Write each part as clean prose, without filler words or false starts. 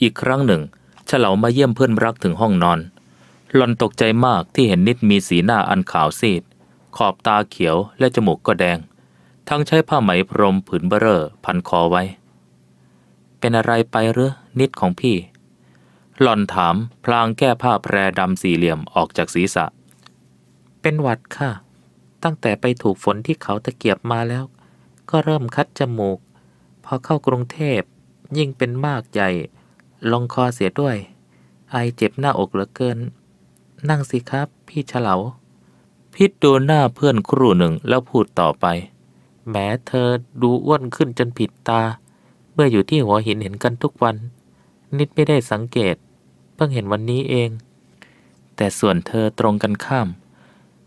อีกครั้งหนึ่งเฉลามาเยี่ยมเพื่อนรักถึงห้องนอนหล่อนตกใจมากที่เห็นนิดมีสีหน้าอันขาวซีดขอบตาเขียวและจมูกก็แดงทั้งใช้ผ้าไหมพรมผืนเบ้อเร่อพันคอไว้เป็นอะไรไปหรือนิดของพี่หล่อนถามพลางแก้ผ้าแพรดำสี่เหลี่ยมออกจากศีรษะเป็นหวัดค่ะตั้งแต่ไปถูกฝนที่เขาตะเกียบมาแล้วก็เริ่มคัดจมูกพอเข้ากรุงเทพยิ่งเป็นมากใหญ่ลงคอเสียด้วยไอเจ็บหน้าอกเหลือเกินนั่งสิครับพี่เฉลาพิษดูหน้าเพื่อนครู่หนึ่งแล้วพูดต่อไปแหมเธอดูอ้วนขึ้นจนผิดตาเมื่ออยู่ที่หัวหินเห็นกันทุกวันนิดไม่ได้สังเกตเพิ่งเห็นวันนี้เองแต่ส่วนเธอตรงกันข้าม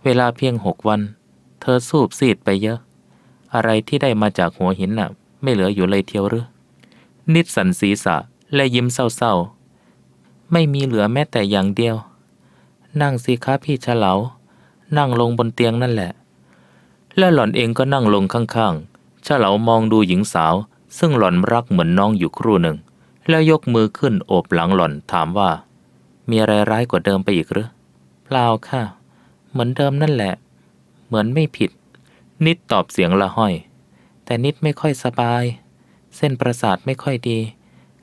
เวลาเพียง6 วันเธอสูบซีดไปเยอะอะไรที่ได้มาจากหัวหินน่ะไม่เหลืออยู่เลยเทียวหรือนิดสันศีรษะและยิ้มเศร้าๆไม่มีเหลือแม้แต่อย่างเดียวนั่งสิคะพี่เฉลานั่งลงบนเตียงนั่นแหละและหล่อนเองก็นั่งลงข้างๆเฉลามองดูหญิงสาวซึ่งหล่อนรักเหมือนน้องอยู่ครู่หนึ่งแล้วยกมือขึ้นโอบหลังหล่อนถามว่ามีอะไรร้ายกว่าเดิมไปอีกหรือเปล่าค่ะเหมือนเดิมนั่นแหละเหมือนไม่ผิดนิดตอบเสียงละห้อยแต่นิดไม่ค่อยสบายเส้นประสาทไม่ค่อยดี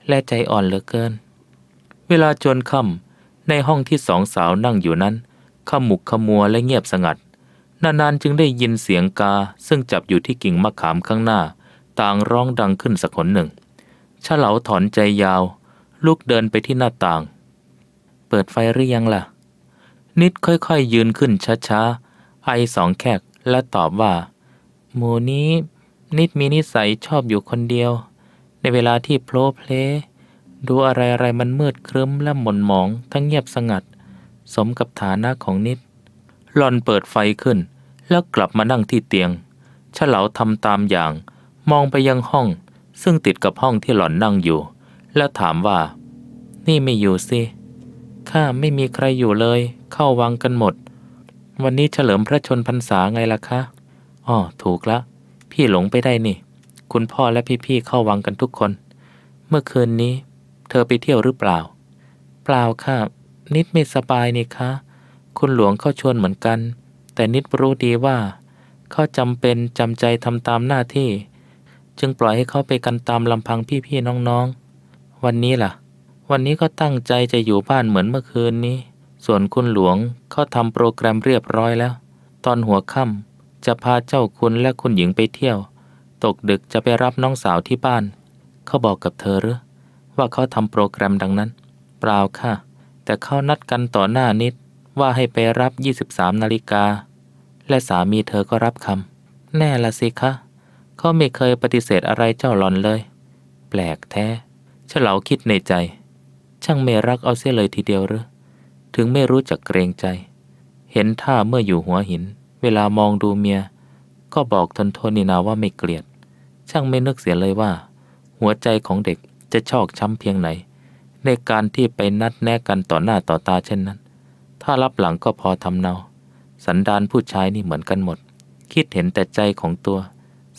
และใจอ่อนเหลือเกินเวลาจนค่ำในห้องที่2 สาวนั่งอยู่นั้นขมุกขมัวและเงียบสงัดนานๆจึงได้ยินเสียงกาซึ่งจับอยู่ที่กิ่งมะขามข้างหน้าต่างร้องดังขึ้นสักหนหนึ่งเฉลาถอนใจยาวลุกเดินไปที่หน้าต่างเปิดไฟหรือยังล่ะนิดค่อยๆยืนขึ้นช้าๆไอ2 แขกและตอบว่าหมู่นี้นิดมีนิสัยชอบอยู่คนเดียวในเวลาที่โผล่เพลดูอะไรๆมันมืดครึ้มและหม่นหมองทั้งเงียบสงัดสมกับฐานะของนิดหล่อนเปิดไฟขึ้นแล้วกลับมานั่งที่เตียงเฉลาทำตามอย่างมองไปยังห้องซึ่งติดกับห้องที่หล่อนนั่งอยู่แล้วถามว่านี่ไม่อยู่สิข้าไม่มีใครอยู่เลยเข้าวังกันหมดวันนี้เฉลิมพระชนพรรษาไงล่ะคะอ้อถูกละพี่หลงไปได้นี่คุณพ่อและพี่ๆเข้าวังกันทุกคนเมื่อคืนนี้เธอไปเที่ยวหรือเปล่าเปล่าค่ะนิดไม่สบายนี่คะคุณหลวงเขาชวนเหมือนกันแต่นิดรู้ดีว่าเขาจำเป็นจำใจทำตามหน้าที่จึงปล่อยให้เขาไปกันตามลำพังพี่ๆน้องๆวันนี้ล่ะวันนี้ก็ตั้งใจจะอยู่บ้านเหมือนเมื่อคืนนี้ส่วนคุณหลวงเขาทำโปรแกรมเรียบร้อยแล้วตอนหัวค่ำจะพาเจ้าคุณและคุณหญิงไปเที่ยวตกดึกจะไปรับน้องสาวที่บ้านเขาบอกกับเธอหรือว่าเขาทำโปรแกรมดังนั้นเปล่าค่ะแต่เขานัดกันต่อหน้านิดว่าให้ไปรับ23 นาฬิกาและสามีเธอก็รับคำแน่ละสิคะเขาไม่เคยปฏิเสธอะไรเจ้าหล่อนเลยแปลกแท้เฉลาคิดในใจช่างไม่รักเอาเสียเลยทีเดียวหรือถึงไม่รู้จักเกรงใจเห็นท่าเมื่ออยู่หัวหินเวลามองดูเมียก็บอกทนนี่นาว่าไม่เกลียดช่างไม่นึกเสียเลยว่าหัวใจของเด็กจะชอกช้ำเพียงไหนในการที่ไปนัดแนะกันต่อหน้าต่อตาเช่นนั้นถ้ารับหลังก็พอทำเนาสันดานผู้ชายนี่เหมือนกันหมดคิดเห็นแต่ใจของตัว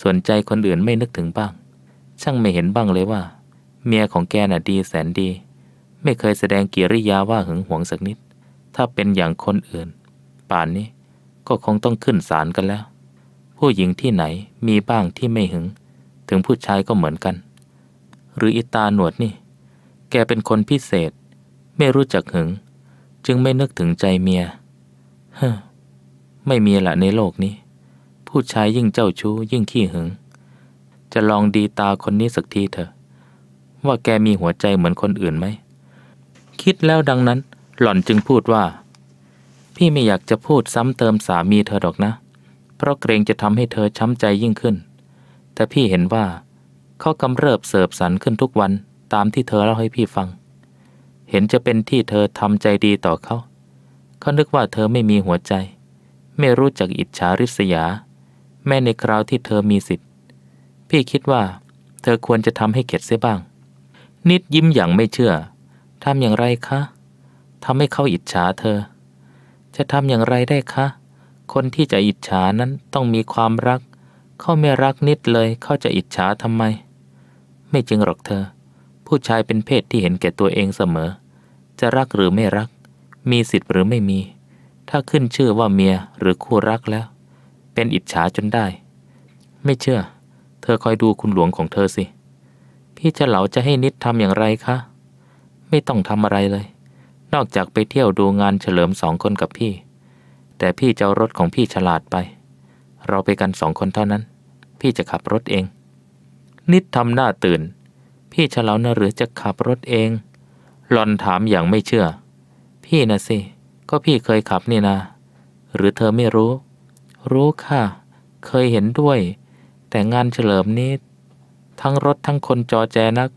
ส่วนใจคนอื่นไม่นึกถึงบ้างช่างไม่เห็นบ้างเลยว่าเมียของแกน่ะดีแสนดีไม่เคยแสดงกิริยาว่าหึงหวงสักนิดถ้าเป็นอย่างคนอื่นป่านนี้ก็คงต้องขึ้นศาลกันแล้วผู้หญิงที่ไหนมีบ้างที่ไม่หึงถึงผู้ชายก็เหมือนกันหรืออิตาหนวดนี่แกเป็นคนพิเศษไม่รู้จักหึงจึงไม่นึกถึงใจเมียไม่มีละในโลกนี้ผู้ชายยิ่งเจ้าชู้ยิ่งขี้หึงจะลองดีตาคนนี้สักทีเถอะว่าแกมีหัวใจเหมือนคนอื่นไหมคิดแล้วดังนั้นหล่อนจึงพูดว่าพี่ไม่อยากจะพูดซ้ำเติมสามีเธอดอกนะเพราะเกรงจะทำให้เธอช้ำใจยิ่งขึ้นแต่พี่เห็นว่าเขากำเริบเสบสรรขึ้นทุกวันตามที่เธอเล่าให้พี่ฟังเห็นจะเป็นที่เธอทำใจดีต่อเขานึกว่าเธอไม่มีหัวใจไม่รู้จักอิจฉาริษยาแม้ในคราวที่เธอมีสิทธิ์พี่คิดว่าเธอควรจะทำให้เข็ดเสียบ้างนิดยิ้มอย่างไม่เชื่อทำอย่างไรคะทำให้เขาอิจฉาเธอจะทำอย่างไรได้คะคนที่จะอิจฉานั้นต้องมีความรักเขาไม่รักนิดเลยเขาจะอิจฉาทำไมไม่จริงหรอกเธอ ผู้ชายเป็นเพศที่เห็นแก่ตัวเองเสมอจะรักหรือไม่รักมีสิทธิ์หรือไม่มีถ้าขึ้นชื่อว่าเมียหรือคู่รักแล้วเป็นอิจฉาจนได้ไม่เชื่อเธอคอยดูคุณหลวงของเธอสิพี่เฉลาจะให้นิดทำอย่างไรคะไม่ต้องทำอะไรเลยนอกจากไปเที่ยวดูงานเฉลิม2 คนกับพี่แต่พี่จะเอารถของพี่ฉลาดไปเราไปกัน2 คนเท่านั้นพี่จะขับรถเองนิดทำหน้าตื่นพี่เฉลานะหรือจะขับรถเองหล่อนถามอย่างไม่เชื่อพี่นะสิก็พี่เคยขับนี่นะหรือเธอไม่รู้รู้ค่ะเคยเห็นด้วยแต่งานเฉลิมนี้ทั้งรถทั้งคนจอแจนัก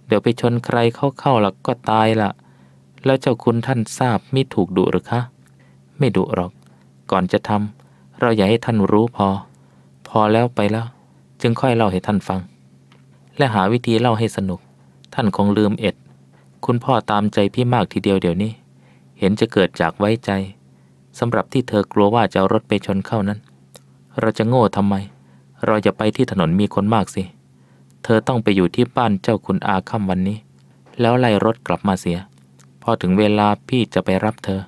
เดี๋ยวไปชนใครเข้าๆล่ะก็ตายละแล้วเจ้าคุณท่านทราบมิถูกดุหรือคะไม่ดุหรอกก่อนจะทำเราอย่าให้ท่านรู้พอแล้วไปแล้วจึงค่อยเล่าให้ท่านฟังและหาวิธีเล่าให้สนุกท่านคงลืมคุณพ่อตามใจพี่มากทีเดียวเดี๋ยวนี้เห็นจะเกิดจากไว้ใจสำหรับที่เธอกลัวว่าจะเอารถไปชนเข้านั้นเราจะโง่ทำไมเราอย่าไปที่ถนนมีคนมากสิเธอต้องไปอยู่ที่บ้านเจ้าคุณอาค่ำวันนี้แล้วไล่รถกลับมาเสียพอถึงเวลาพี่จะไปรับเธอ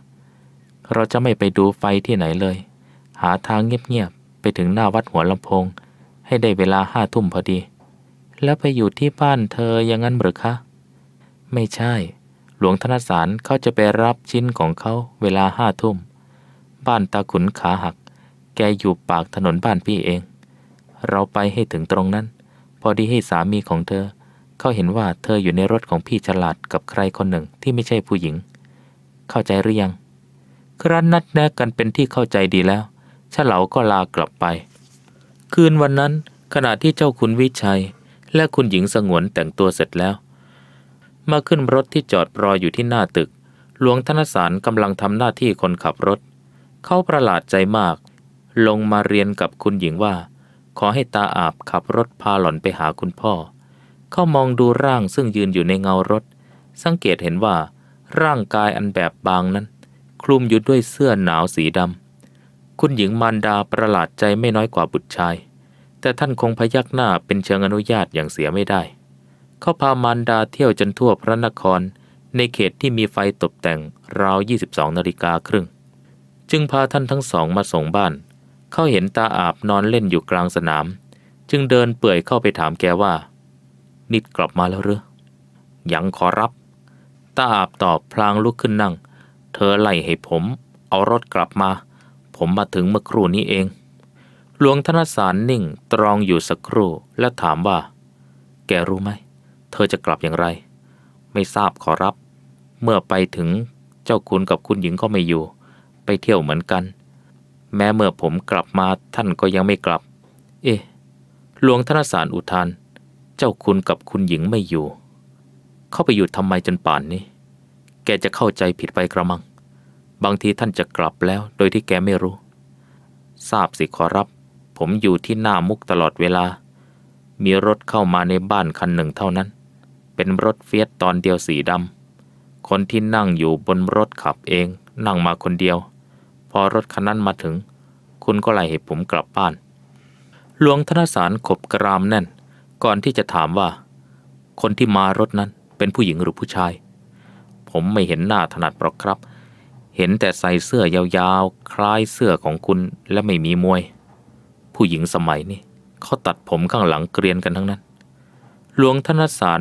เราจะไม่ไปดูไฟที่ไหนเลยหาทางเงียบๆไปถึงหน้าวัดหัวลำโพงให้ได้เวลา5 ทุ่มพอดีแล้วไปอยู่ที่บ้านเธออย่างนั้นหรือคะไม่ใช่หลวงธนสารเขาจะไปรับชิ้นของเขาเวลา5 ทุ่มบ้านตาขุนขาหักแกอยู่ปากถนนบ้านพี่เองเราไปให้ถึงตรงนั้นพอดีให้สามีของเธอเขาเห็นว่าเธออยู่ในรถของพี่ฉลาดกับใครคนหนึ่งที่ไม่ใช่ผู้หญิงเข้าใจหรือยังครั้นนัดแนะกันเป็นที่เข้าใจดีแล้วเฉลาก็ลากลับไปคืนวันนั้นขณะที่เจ้าคุณวิชัยและคุณหญิงสงวนแต่งตัวเสร็จแล้วมาขึ้นรถที่จอดรออยู่ที่หน้าตึกหลวงธนสารกำลังทำหน้าที่คนขับรถเขาประหลาดใจมากลงมาเรียนกับคุณหญิงว่าขอให้ตาอาบขับรถพาหล่อนไปหาคุณพ่อเขามองดูร่างซึ่งยืนอยู่ในเงารถสังเกตเห็นว่าร่างกายอันแบบบางนั้นคลุมอยู่ด้วยเสื้อหนาวสีดำคุณหญิงมารดาประหลาดใจไม่น้อยกว่าบุตรชายแต่ท่านคงพยักหน้าเป็นเชิงอนุญาตอย่างเสียไม่ได้เขาพามารดาเที่ยวจนทั่วพระนครในเขตที่มีไฟตกแต่งราว 22:30 น.จึงพาท่านทั้งสองมาส่งบ้านเขาเห็นตาอาบนอนเล่นอยู่กลางสนามจึงเดินเปื่อยเข้าไปถามแกว่านิดกลับมาแล้วหรือยังขอรับตาอาบตอบพลางลุกขึ้นนั่งเธอไล่ให้ผมเอารถกลับมาผมมาถึงเมื่อครู่นี้เองหลวงธนสารนิ่งตรองอยู่สักครู่และถามว่าแกรู้ไหมเธอจะกลับอย่างไรไม่ทราบขอรับเมื่อไปถึงเจ้าคุณกับคุณหญิงก็ไม่อยู่ไปเที่ยวเหมือนกันแม้เมื่อผมกลับมาท่านก็ยังไม่กลับหลวงธนสารอุทานเจ้าคุณกับคุณหญิงไม่อยู่เข้าไปอยู่ทำไมจนป่านนี้แกจะเข้าใจผิดไปกระมังบางทีท่านจะกลับแล้วโดยที่แกไม่รู้ทราบสิขอรับผมอยู่ที่หน้ามุกตลอดเวลามีรถเข้ามาในบ้านคันหนึ่งเท่านั้นเป็นรถเฟียสตอนเดียวสีดำคนที่นั่งอยู่บนรถขับเองนั่งมาคนเดียวพอรถคันนั้นมาถึงคุณก็ไล่ให้ผมกลับบ้านหลวงธนสารขบกรามแน่นก่อนที่จะถามว่าคนที่มารถนั้นเป็นผู้หญิงหรือผู้ชายผมไม่เห็นหน้าถนัดหรอกครับเห็นแต่ใส่เสื้อยาวๆคล้ายเสื้อของคุณและไม่มีมวยผู้หญิงสมัยนี้เขาตัดผมข้างหลังเกรียนกันทั้งนั้นหลวงธนสาร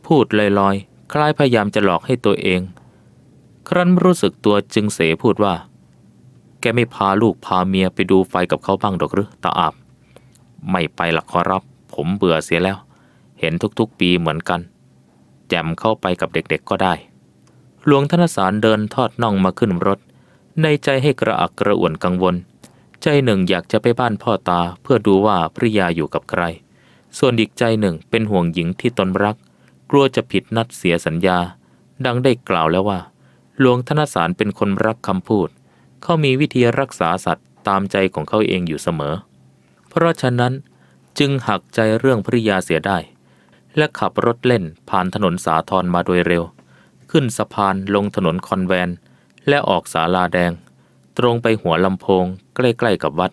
พูดลอยๆคล้ายพยายามจะหลอกให้ตัวเองครั้นรู้สึกตัวจึงเสพูดว่าแกไม่พาลูกพาเมียไปดูไฟกับเขาบ้างดอกหรือตาอาบไม่ไปหรอกขอรับผมเบื่อเสียแล้วเห็นทุกๆปีเหมือนกันแจมเข้าไปกับเด็กๆก็ได้หลวงธนสารเดินทอดน่องมาขึ้นรถในใจให้กระอักกระอ่วนกังวลใจหนึ่งอยากจะไปบ้านพ่อตาเพื่อดูว่าภริยาอยู่กับใครส่วนอีกใจหนึ่งเป็นห่วงหญิงที่ตนรักกลัวจะผิดนัดเสียสัญญาดังได้กล่าวแล้วว่าหลวงธนสารเป็นคนรักคำพูดเขามีวิธีรักษาสัตว์ตามใจของเขาเองอยู่เสมอเพราะฉะนั้นจึงหักใจเรื่องภริยาเสียได้และขับรถเล่นผ่านถนนสาทรมาโดยเร็วขึ้นสะพานลงถนนคอนแวนและออกศาลาแดงตรงไปหัวลำโพงใกล้ๆกับวัด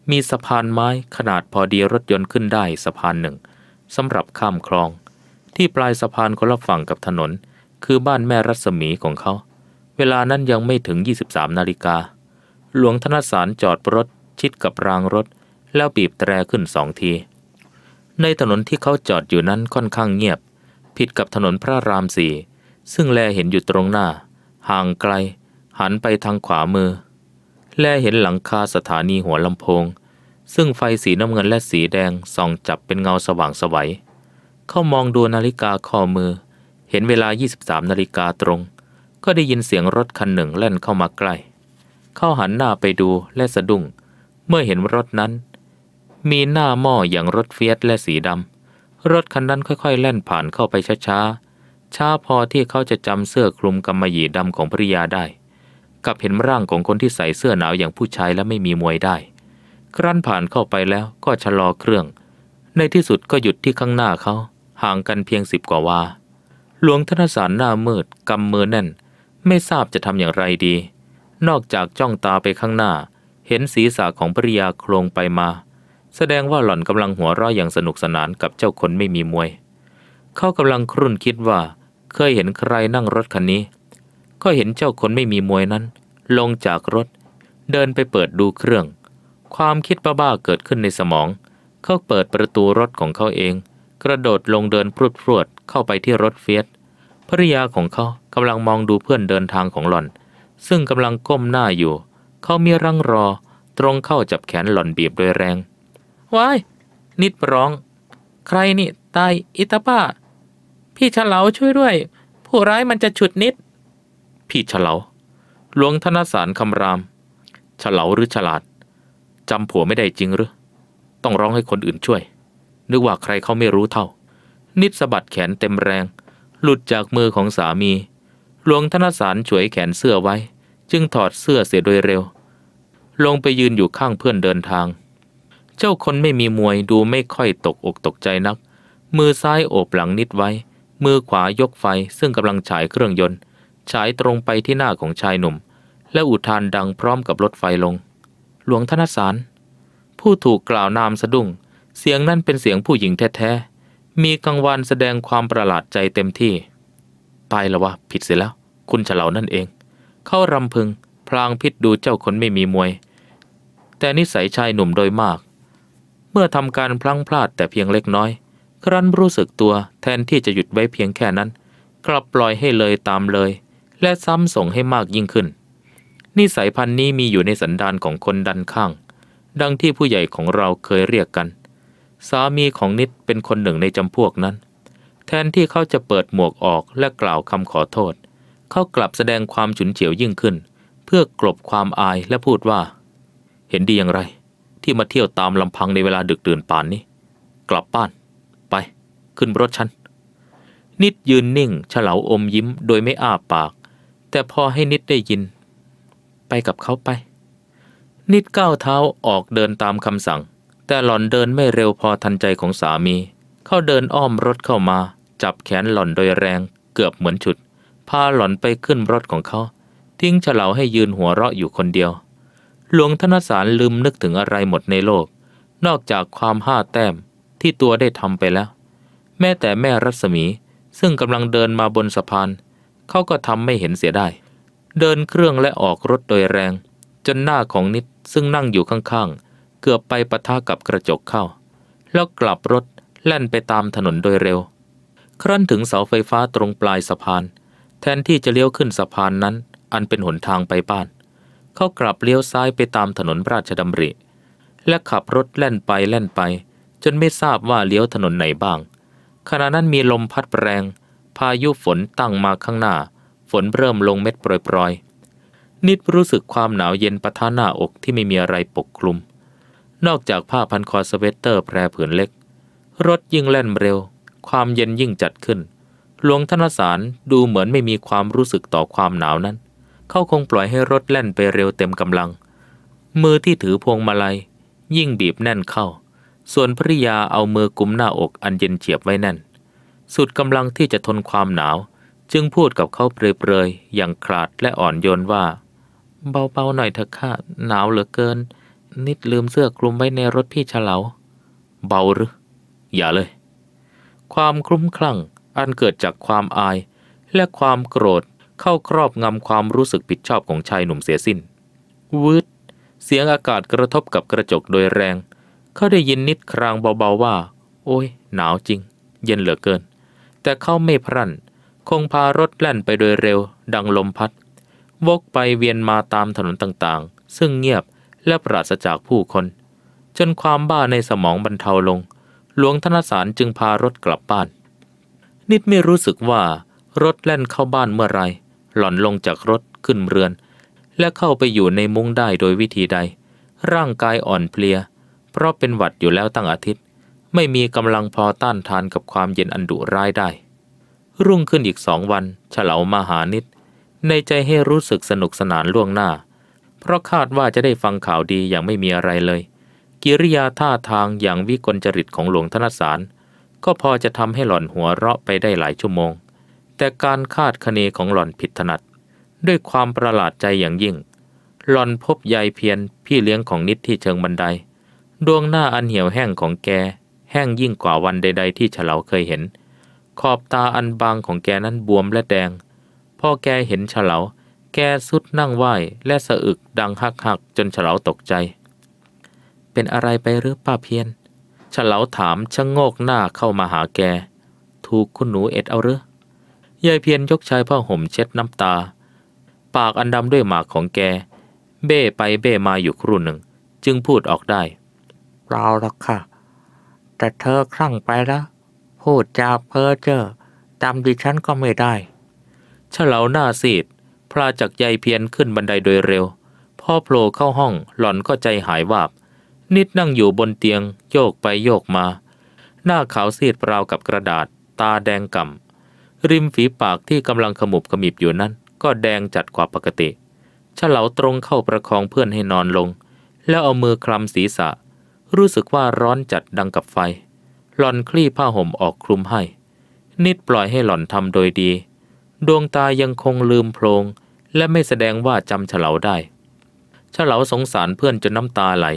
มีสะพานไม้ขนาดพอดีรถยนต์ขึ้นได้สะพานหนึ่งสำหรับข้ามคลอง ที่ปลายสะพานคนละฝั่งกับถนนคือบ้านแม่รัศมีของเขาเวลานั้นยังไม่ถึง23 นาฬิกาหลวงธนสารจอดรถชิดกับรางรถแล้วบีบแตรขึ้น2 ทีในถนนที่เขาจอดอยู่นั้นค่อนข้างเงียบผิดกับถนนพระราม4ซึ่งแลเห็นอยู่ตรงหน้าห่างไกลหันไปทางขวามือแลเห็นหลังคาสถานีหัวลำโพงซึ่งไฟสีน้ำเงินและสีแดงส่องจับเป็นเงาสว่างไสวเขามองดูนาฬิกาข้อมือเห็นเวลา23 นาฬิกาตรงก็ได้ยินเสียงรถคันหนึ่งแล่นเข้ามาใกล้เขาหันหน้าไปดูและสะดุ้งเมื่อเห็นรถนั้นมีหน้าหม้ออย่างรถเฟียสและสีดำรถคันนั้นค่อยๆแล่นผ่านเข้าไปช้าพอที่เขาจะจำเสื้อคลุมกำมะหยี่ดำของภริยาได้กับเห็นร่างของคนที่ใส่เสื้อหนาวอย่างผู้ชายและไม่มีมวยได้ครั้นผ่านเข้าไปแล้วก็ชะลอเครื่องในที่สุดก็หยุดที่ข้างหน้าเขาห่างกันเพียง10 กว่าวาหลวงธนสารหน้ามืดกำมือแน่นไม่ทราบจะทำอย่างไรดีนอกจากจ้องตาไปข้างหน้าเห็นศีรษะของภริยาโคลงไปมาแสดงว่าหล่อนกำลังหัวเราะอย่างสนุกสนานกับเจ้าคนไม่มีมวยเขากำลังครุ่นคิดว่าเคยเห็นใครนั่งรถคันนี้ก็เห็นเจ้าคนไม่มีมวยนั้นลงจากรถเดินไปเปิดดูเครื่องความคิดบ้าๆเกิดขึ้นในสมองเขาเปิดประตูรถของเขาเองกระโดดลงเดินพรวดเข้าไปที่รถเฟียสภริยาของเขากำลังมองดูเพื่อนเดินทางของหล่อนซึ่งกำลังก้มหน้าอยู่เขามีรังรอตรงเข้าจับแขนหล่อนบีบโดยแรงว้ายนิดร้องใครนี่ตายอิตาป้าพี่เฉลาช่วยด้วยผู้ร้ายมันจะฉุดนิดพี่เฉลาหลวงธนสารคำรามเฉลาหรือฉลาดจำผัวไม่ได้จริงหรือต้องร้องให้คนอื่นช่วยนึกว่าใครเขาไม่รู้เท่านิดสะบัดแขนเต็มแรงหลุดจากมือของสามีหลวงธนสารฉวยแขนเสื้อไว้จึงถอดเสื้อเสียโดยเร็วลงไปยืนอยู่ข้างเพื่อนเดินทางเจ้าคนไม่มีมวยดูไม่ค่อยตกอกตกใจนักมือซ้ายโอบหลังนิดไว้มือขวายกไฟซึ่งกำลังฉายเครื่องยนต์ฉายตรงไปที่หน้าของชายหนุ่มและอุทานดังพร้อมกับรถไฟลงหลวงธนสารผู้ถูกกล่าวนามสะดุ้งเสียงนั้นเป็นเสียงผู้หญิงแท้ๆมีกังวานแสดงความประหลาดใจเต็มที่ตายแล้ววะผิดเสียแล้วคุณเฉลานั่นเองเขารำพึงพลางพิษดูเจ้าคนไม่มีมวยแต่นิสัยชายหนุ่มโดยมากเมื่อทำการพลั้งพลาดแต่เพียงเล็กน้อยครั้นรู้สึกตัวแทนที่จะหยุดไว้เพียงแค่นั้นกลับปล่อยให้เลยตามเลยและซ้ำส่งให้มากยิ่งขึ้นนิสัยพันนี้มีอยู่ในสันดานของคนดันข้างดังที่ผู้ใหญ่ของเราเคยเรียกกันสามีของนิดเป็นคนหนึ่งในจำพวกนั้นแทนที่เขาจะเปิดหมวกออกและกล่าวคำขอโทษเขากลับแสดงความฉุนเฉียวยิ่งขึ้นเพื่อกลบความอายและพูดว่าเห็นดีอย่างไรที่มาเที่ยวตามลำพังในเวลาดึกดื่นป่านนี้กลับบ้านไปขึ้นรถฉันนิดยืนนิ่งเฉลาอมยิ้มโดยไม่อ้าปากแต่พอให้นิดได้ยินไปกับเขาไปนิดก้าวเท้าออกเดินตามคำสั่งแต่หล่อนเดินไม่เร็วพอทันใจของสามีเขาเดินอ้อมรถเข้ามาจับแขนหล่อนโดยแรงเกือบเหมือนฉุดพาหล่อนไปขึ้นรถของเขาทิ้งเฉลาให้ยืนหัวเราะอยู่คนเดียวหลวงธนสารลืมนึกถึงอะไรหมดในโลกนอกจากความ5 แต้มที่ตัวได้ทำไปแล้วแม้แต่แม่รัศมีซึ่งกำลังเดินมาบนสะพานเขาก็ทำไม่เห็นเสียได้เดินเครื่องและออกรถโดยแรงจนหน้าของนิดซึ่งนั่งอยู่ข้างๆเกือบไปปะทะกับกระจกเข้าแล้วกลับรถแล่นไปตามถนนโดยเร็วครั้นถึงเสาไฟฟ้าตรงปลายสะพานแทนที่จะเลี้ยวขึ้นสะพานนั้นอันเป็นหนทางไปบ้านเขากลับเลี้ยวซ้ายไปตามถนนราชดำริและขับรถแล่นไปจนไม่ทราบว่าเลี้ยวถนนไหนบ้างขณะนั้นมีลมพัดแรงพายุฝนตั้งมาข้างหน้าฝนเริ่มลงเม็ดโปรยๆนิดรู้สึกความหนาวเย็นปะทะหน้าอกที่ไม่มีอะไรปกคลุมนอกจากผ้าพันคอสเวตเตอร์แพรผืนเล็กรถยิ่งแล่นเร็วความเย็นยิ่งจัดขึ้นหลวงธนสารดูเหมือนไม่มีความรู้สึกต่อความหนาวนั้นเขาคงปล่อยให้รถแล่นไปเร็วเต็มกำลังมือที่ถือพวงมาลัยยิ่งบีบแน่นเข้าส่วนภริยาเอามือกุมหน้าอกอันเย็นเฉียบไว้แน่นสุดกำลังที่จะทนความหนาวจึงพูดกับเขาเปรยๆอย่างขลาดและอ่อนโยนว่าเบาๆหน่อยเถอะค่ะหนาวเหลือเกินนิดลืมเสื้อคลุมไว้ในรถพี่เฉลาเบาหรืออย่าเลยความคลุ้มคลั่ง อันเกิดจากความอายและความโกรธเข้าครอบงำความรู้สึกผิดชอบของชายหนุ่มเสียสิ้นวืดเสียงอากาศกระทบกับกระจกโดยแรงเขาได้ยินนิดครางเบาๆว่าโอ้ยหนาวจริงเย็นเหลือเกินแต่เขาไม่พรั่นคงพารถแล่นไปโดยเร็วดังลมพัดวกไปเวียนมาตามถนนต่างๆซึ่งเงียบและปราศจากผู้คนจนความบ้าในสมองบรรเทาลงหลวงธนสารจึงพารถกลับบ้านนิดไม่รู้สึกว่ารถแล่นเข้าบ้านเมื่อไรหล่อนลงจากรถขึ้นเรือนและเข้าไปอยู่ในมุ้งได้โดยวิธีใดร่างกายอ่อนเพลียเพราะเป็นหวัดอยู่แล้วตั้งอาทิตย์ไม่มีกำลังพอต้านทานกับความเย็นอันดุร้ายได้รุ่งขึ้นอีก2 วันเฉลามาหานิดในใจให้รู้สึกสนุกสนานล่วงหน้าเพราะคาดว่าจะได้ฟังข่าวดีอย่างไม่มีอะไรเลยกิริยาท่าทางอย่างวิกลจริตของหลวงธนสารก็พอจะทำให้หล่อนหัวเราะไปได้หลายชั่วโมงแต่การคาดคะเนของหล่อนผิดถนัดด้วยความประหลาดใจอย่างยิ่งหล่อนพบยายเพียรพี่เลี้ยงของนิดที่เชิงบันไดดวงหน้าอันเหี่ยวแห้งของแกแห้งยิ่งกว่าวันใดๆที่เฉลาเคยเห็นขอบตาอันบางของแกนั้นบวมและแดงพอแกเห็นเฉลาแกสุดนั่งไหว้และสะอึกดังฮักๆจนเฉลาตกใจเป็นอะไรไปหรือป้าเพียรเฉลาถามชะโงกหน้าเข้ามาหาแกถูกคุณหนูเอ็ดเอาหรือยายเพียรยกชายผ้าห่มเช็ดน้ำตาปากอันดำด้วยหมากของแกเบ้ไปเบ้มาอยู่ครู่หนึ่งจึงพูดออกได้เปล่าหรอกค่ะแต่เธอคลั่งไปแล้วพูดจาเพ้อเจ้อจำดิฉันก็ไม่ได้เฉลาหน้าซีดพลาจากยายเพียรขึ้นบันไดโดยเร็วพอโผล่เข้าห้องหล่อนก็ใจหายวาบนิดนั่งอยู่บนเตียงโยกไปโยกมาหน้าขาวซีดราวกับกระดาษตาแดงก่ำริมฝีปากที่กำลังขมุบขมิบอยู่นั้นก็แดงจัดกว่าปกติเฉลาตรงเข้าประคองเพื่อนให้นอนลงแล้วเอามือคลำศีรษะรู้สึกว่าร้อนจัดดังกับไฟหล่อนคลี่ผ้าห่มออกคลุมให้นิดปล่อยให้หล่อนทำโดยดีดวงตายังคงลืมโพลงและไม่แสดงว่าจำเฉลาได้เฉลาสงสารเพื่อนจนน้ำตาไหล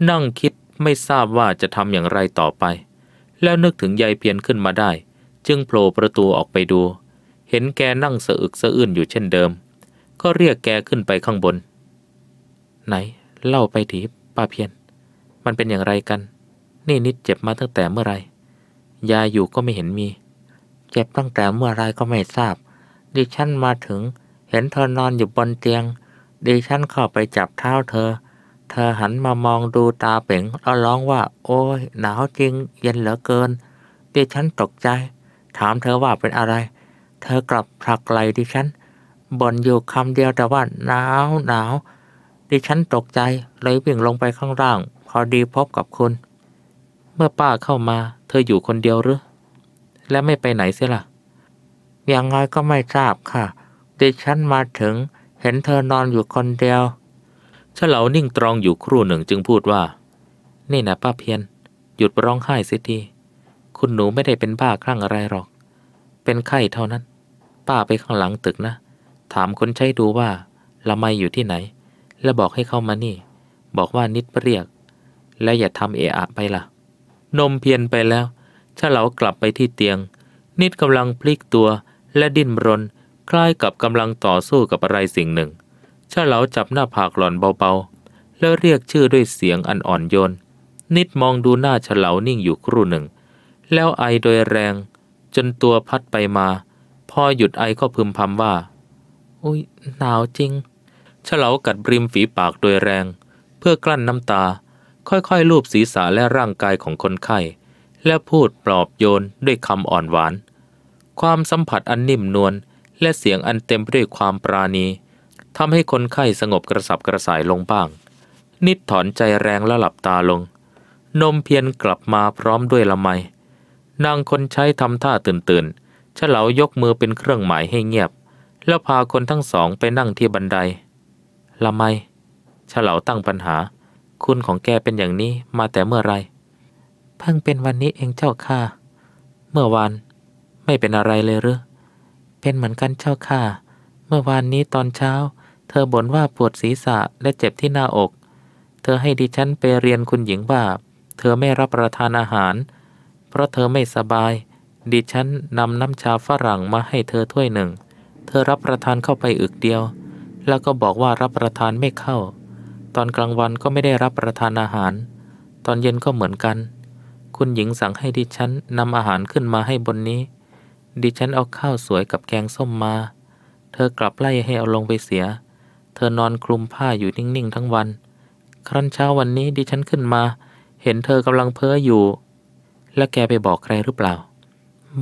นั่งคิดไม่ทราบว่าจะทำอย่างไรต่อไปแล้วนึกถึงยายเพียรขึ้นมาได้จึงโผล่ประตูออกไปดูเห็นแกนั่งสะอึกสะอื้นอยู่เช่นเดิมก็เรียกแกขึ้นไปข้างบนไหนเล่าไปทีป้าเพียรมันเป็นอย่างไรกันนี่นิดเจ็บมาตั้งแต่เมื่อไรยาอยู่ก็ไม่เห็นมีเจ็บตั้งแต่เมื่อไรก็ไม่ทราบดิฉันมาถึงเห็นเธอนอนอยู่บนเตียงดิฉันเข้าไปจับเท้าเธอหันมามองดูตาเป๋งแล้วร้องว่าโอ้ยหนาวจริงเย็นเหลือเกินดิฉันตกใจถามเธอว่าเป็นอะไรเธอกลับผลักไหล่ดิฉันบ่นอยู่คำเดียวแต่ว่าหนาวดิฉันตกใจเลยวิ่งลงไปข้างล่างพอดีพบกับคุณเมื่อป้าเข้ามาเธออยู่คนเดียวหรือและไม่ไปไหนเสียล่ะอย่างไรก็ไม่ทราบค่ะดิฉันมาถึงเห็นเธอนอนอยู่คนเดียวเฉลานิ่งตรองอยู่ครู่หนึ่งจึงพูดว่านี่นะป้าเพียรหยุดร้องไห้เสียทีคุณหนูไม่ได้เป็นบ้าคลั่งอะไรหรอกเป็นไข้เท่านั้นป้าไปข้างหลังตึกนะถามคนใช้ดูว่าละไมอยู่ที่ไหนแล้วบอกให้เข้ามานี่บอกว่านิดเรียกและอย่าทำเอะอะไปล่ะนมเพียนไปแล้วเฉลากลับไปที่เตียงนิดกำลังพลิกตัวและดิ้นรนคล้ายกับกำลังต่อสู้กับอะไรสิ่งหนึ่งเฉลาจับหน้าผากหล่อนเบาๆแล้วเรียกชื่อด้วยเสียงอันอ่อนโยนนิดมองดูหน้าเฉลานิ่งอยู่ครู่หนึ่งแล้วไอโดยแรงจนตัวพัดไปมาพอหยุดไอก็พึมพำว่าอุ๊ยหนาวจริงเฉลากัดริมฝีปากโดยแรงเพื่อกลั้นน้ำตาค่อยๆลูบศีรษะและร่างกายของคนไข้และพูดปลอบโยนด้วยคำอ่อนหวานความสัมผัสอันนิ่มนวลและเสียงอันเต็มไปด้วยความปราณีทำให้คนไข้สงบกระสับกระส่ายลงบ้างนิดถอนใจแรงและหลับตาลงนมเพียรกลับมาพร้อมด้วยละไมนางคนใช้ทำท่าตื่นเฉลายกมือเป็นเครื่องหมายให้เงียบแล้วพาคนทั้งสองไปนั่งที่บันไดละไมเฉลาตั้งปัญหาคุณของแกเป็นอย่างนี้มาแต่เมื่อไรเพิ่งเป็นวันนี้เองเจ้าค่ะเมื่อวานไม่เป็นอะไรเลยหรือเป็นเหมือนกันเจ้าค่ะเมื่อวานนี้ตอนเช้าเธอบ่นว่าปวดศีรษะและเจ็บที่หน้าอกเธอให้ดิฉันไปเรียนคุณหญิงว่าเธอไม่รับประทานอาหารเพราะเธอไม่สบาย ดิฉันนำน้ำชาฝรั่งมาให้เธอถ้วยหนึ่งเธอรับประทานเข้าไปอึกเดียวแล้วก็บอกว่ารับประทานไม่เข้าตอนกลางวันก็ไม่ได้รับประทานอาหารตอนเย็นก็เหมือนกันคุณหญิงสั่งให้ดิฉันนำอาหารขึ้นมาให้บนนี้ดิฉันเอาข้าวสวยกับแกงส้มมาเธอกลับไล่ให้เอาลงไปเสียเธอนอนคลุมผ้าอยู่นิ่งๆทั้งวันครั้นเช้าวันนี้ดิฉันขึ้นมาเห็นเธอกำลังเพ้ออยู่แล้วแกไปบอกใครหรือเปล่า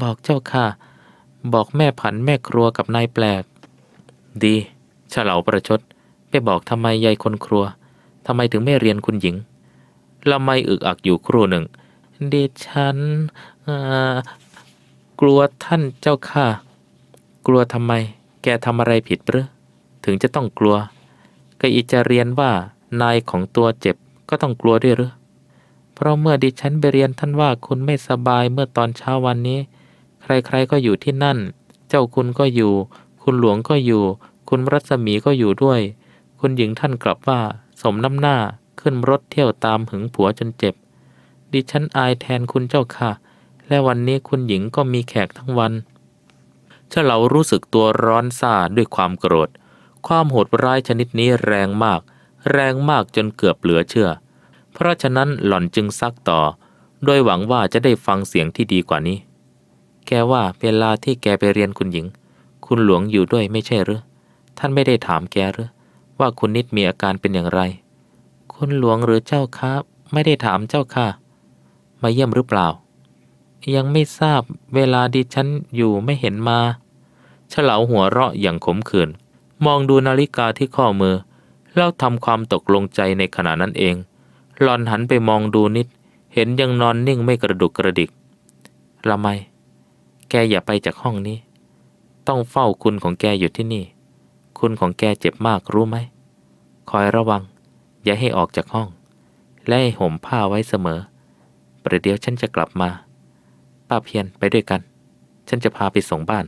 บอกเจ้าค่ะบอกแม่ผันแม่ครัวกับนายแปลกดีเฉลาประชดไปบอกทำไมยายคนครัวทำไมถึงไม่เรียนคุณหญิงละไมอึกอักอยู่ครู่หนึ่งดิฉันกลัวท่านเจ้าค่ะกลัวทำไมแกทำอะไรผิดหรือถึงจะต้องกลัวก็อีจะเรียนว่านายของตัวเจ็บก็ต้องกลัวด้วยหรือเพราะเมื่อดิฉันไปเรียนท่านว่าคุณไม่สบายเมื่อตอนเช้าวันนี้ใครๆก็อยู่ที่นั่นเจ้าคุณก็อยู่คุณหลวงก็อยู่คุณรัศมีก็อยู่ด้วยคุณหญิงท่านกลับว่าสมน้ำหน้าขึ้นรถเที่ยวตามหึงผัวจนเจ็บดิฉันอายแทนคุณเจ้าค่ะและวันนี้คุณหญิงก็มีแขกทั้งวันเฉลารู้สึกตัวร้อนซ่าด้วยความโกรธความโหดร้ายชนิดนี้แรงมากจนเกือบเหลือเชื่อเพราะฉะนั้นหล่อนจึงซักต่อโดยหวังว่าจะได้ฟังเสียงที่ดีกว่านี้แกว่าเวลาที่แกไปเรียนคุณหญิงคุณหลวงอยู่ด้วยไม่ใช่หรือท่านไม่ได้ถามแกหรือว่าคุณนิดมีอาการเป็นอย่างไรคุณหลวงหรือเจ้าค่ะไม่ได้ถามเจ้าค่ะมาเยี่ยมหรือเปล่ายังไม่ทราบเวลาดิฉันอยู่ไม่เห็นมาเฉลาหัวเราะอย่างขมขื่นมองดูนาฬิกาที่ข้อมือแล้วทำความตกลงใจในขณะนั้นเองหลอนหันไปมองดูนิดเห็นยังนอนนิ่งไม่กระดุกกระดิกละไมแกอย่าไปจากห้องนี้ต้องเฝ้าคุณของแกอยู่ที่นี่คุณของแกเจ็บมากรู้ไหมคอยระวังอย่าให้ออกจากห้องและให้ห่มผ้าไว้เสมอประเดี๋ยวฉันจะกลับมาป้าเพียรไปด้วยกันฉันจะพาไปส่งบ้าน